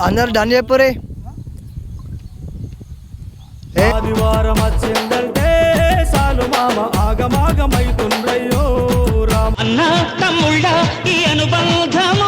అందరు డన్ చెప్పరే. ఆదివారం వచ్చిందంటే సాలు మామ ఆగమాగమైతుండ్రయ్యో రామ. అన్న తమ్ముళ్ళ ఈ అనుబంధము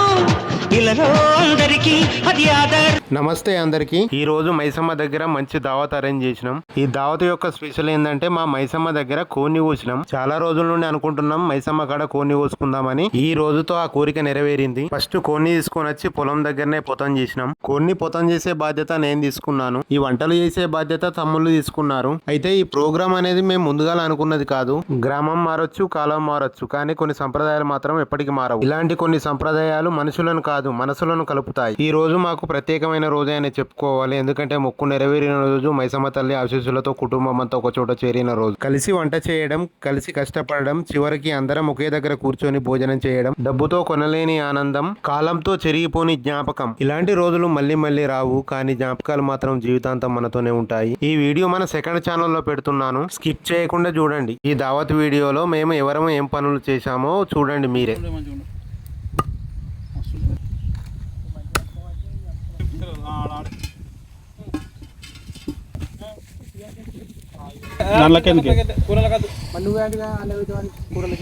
ఇలాలో అందరికీ అది ఆదర్. నమస్తే అందరికి. ఈ రోజు మైసమ్మ దగ్గర మంచి దావత్ అరేంజ్ చేసినాం. ఈ దావత్ యొక్క స్పెషల్ ఏంటంటే మా మైసమ్మ దగ్గర కోన్ని కోసినాం. చాలా రోజుల నుండి అనుకుంటున్నాం మైసమ్మ కాడ కోన్ని కోసుకుందామని. ఈ రోజుతో ఆ కోరిక నెరవేరింది. ఫస్ట్ కోన్ని తీసుకొని వచ్చి పొలం దగ్గరనే పొతం చేసినాం. కోన్ని పొతం చేసే బాధ్యత నేను తీసుకున్నాను. ఈ వంటలు చేసే బాధ్యత తమ్ముళ్ళు తీసుకున్నారు. అయితే ఈ ప్రోగ్రామ్ అనేది మేము ముందుగా అనుకున్నది కాదు. గ్రామం మారొచ్చు, కాలం మారొచ్చు, కానీ కొన్ని సంప్రదాయాలు మాత్రం ఎప్పటికీ మారవు. ఇలాంటి కొన్ని సంప్రదాయాలు మనుషులను కాదు మనసులను కలుపుతాయి. ఈ రోజు మాకు ప్రత్యేకమైన రోజే అని చెప్పుకోవాలి. ఎందుకంటే మొక్కు నెరవేరిన రోజు, మైసమ్మ తల్లి ఆశీస్సులతో కుటుంబం అంతా ఒక చోట చేరిన రోజు. కలిసి వంట చేయడం, కలిసి కష్టపడడం, చివరికి అందరం ఒకే దగ్గర కూర్చొని భోజనం చేయడం, డబ్బుతో కొనలేని ఆనందం, కాలంతో చెరిగిపోని జ్ఞాపకం. ఇలాంటి రోజులు మళ్ళీ మళ్ళీ రావు, కానీ జ్ఞాపకాలు మాత్రం జీవితాంతం మనతోనే ఉంటాయి. ఈ వీడియో మన సెకండ్ ఛానల్లో పెడుతున్నాను, స్కిప్ చేయకుండా చూడండి. ఈ దావత్ వీడియోలో మేము ఎవరం ఏం పనులు చేశామో చూడండి మీరే.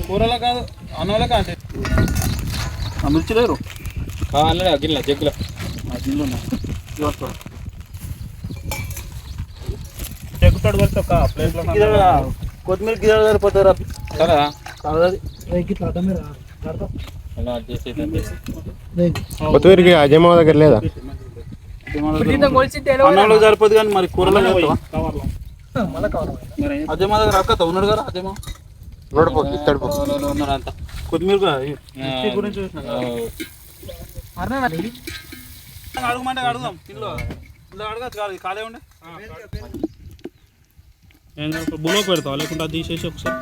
కూరలో కాదు అన్నోళ్ళ కాదు మిర్చిలేరు గిన్నె జగ్గుల జగ్గుతాడు కలిసి ఒక ప్లేట్లో కొత్తిమీర గిన్నె సరిపోతారా కదా. కొత్తిమీరకి అజయమ్మ దగ్గర లేదా? అన్నంలో సరిపోదు కానీ మరి కూరలో అజయమ్మ దగ్గర అక్క ఉన్నాడు కదా. అజయమ్మ అంత కొత్తిమీర గురించి అడుగుమంటే అడుగుదాం. ఇంట్లో అడగచ్చు కాదు, ఖాళీ ఉండే బులోకి పెడతావా లేకుంటే అది తీసేసి ఒకసారి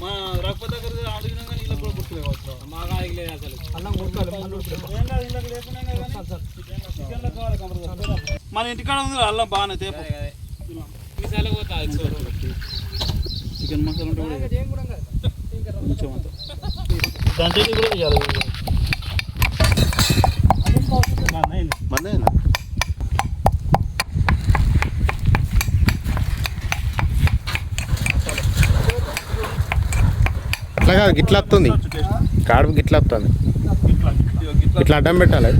మా రాకపోతే అడిగినా కానీ ఇలా కూడా గుర్తులేవచ్చు. మాకు ఆగలేదు అసలు అన్నం మన ఇంటికాడ ఉంది అల్లం బాగానే తేపు చికెన్ మసాలా ఉంటే కొంచెం అంత దాంట్లో కూడా చేయాలి. అట్లా కాదు, గిట్లా వస్తుంది కాడుపు, గిట్లా వస్తుంది. ఇట్లా అడ్డం పెట్టాలి.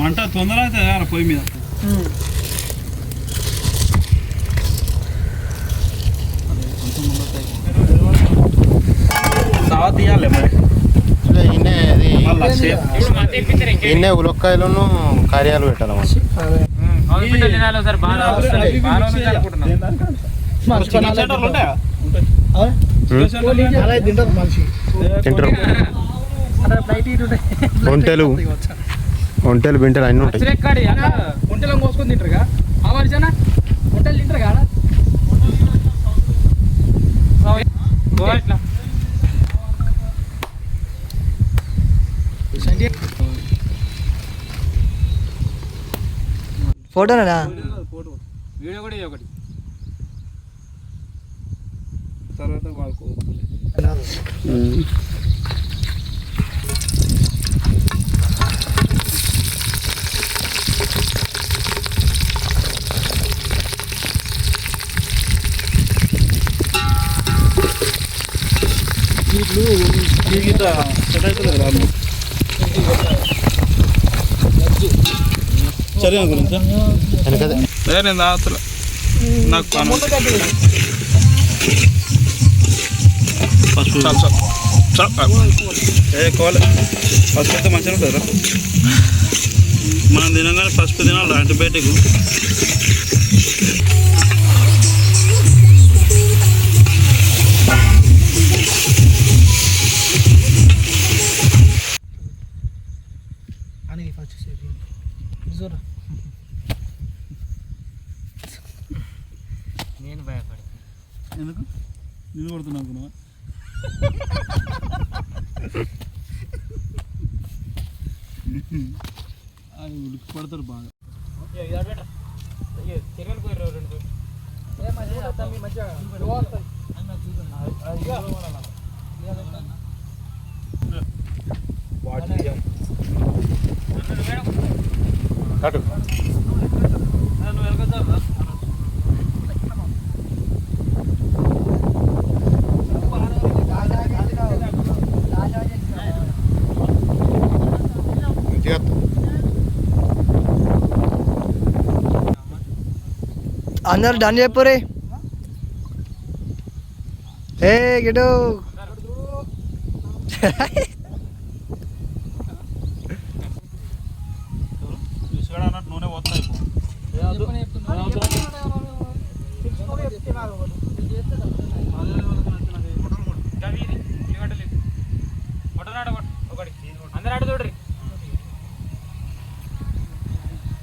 మంట తొందర అయితే పొయ్యి మీద తీయాలి. మరి ఇన్నే ఉలక్కాయలను కార్యాలు పెట్టాలి. ఒంటెలు ఒంటెలు బింటెలు అన్నీ ఉంటాయి. ఒంటెలు కోసుకొని తింటారుగా ఒంటెలు తింటారు కదా. ఫోటోనా వీడియో కూడా ఒకటి తర్వాత చదివా గురించి నేను తాగుతా నాకు కోలే పసుపు అయితే మంచిగా ఉంటుందా? మనం తినగానే పసుపు తినాలి, యాంటీబయాటిక్. నేను భయపడతాను. ఎందుకు నేను కొడుతున్నా అనుకున్నావా? అది ఉలికి పడతారు బాగా. చెరువులు పోయి రెండు అందరు డన్ చెప్పరే ఏ గిటు ఇసుగడ అన్నట్టు నూనె పోతాయి అందరూ ఆడు చూడ్రి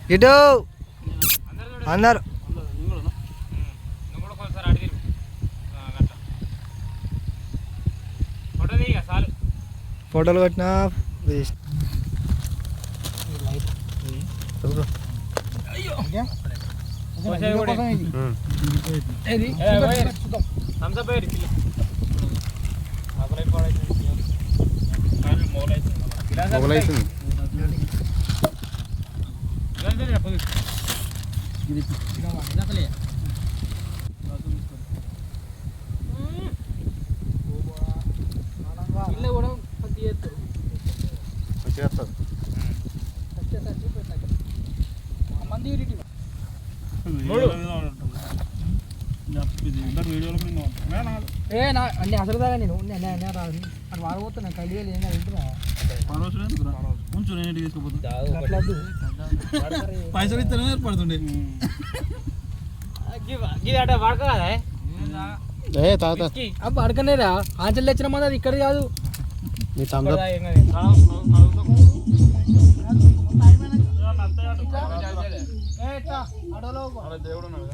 గిటు అందరు నువ్వు కూడా ఒకసారి ఆడి తిరుగు అట్లా ఫోటో దిగ చాలు ఫోటోలు పెట్టినా వేస్ట్ థమ్స్అప్ అయ్యి అన్ని అసలు దాకా నేను రాదు అటు వాడబోతున్నా కలిగి ఏం కాదు ఉంచు నేను ఇంటికి తీసుకుపోతా పైసలు ఇస్తేనే ఏర్పడుతుండే ఇది అట వాడక కదా అబ్బా అడగనేరా ఆంచల్ తెచ్చిన మంది అది ఇక్కడ కాదు దేవుడు ఉన్నాడు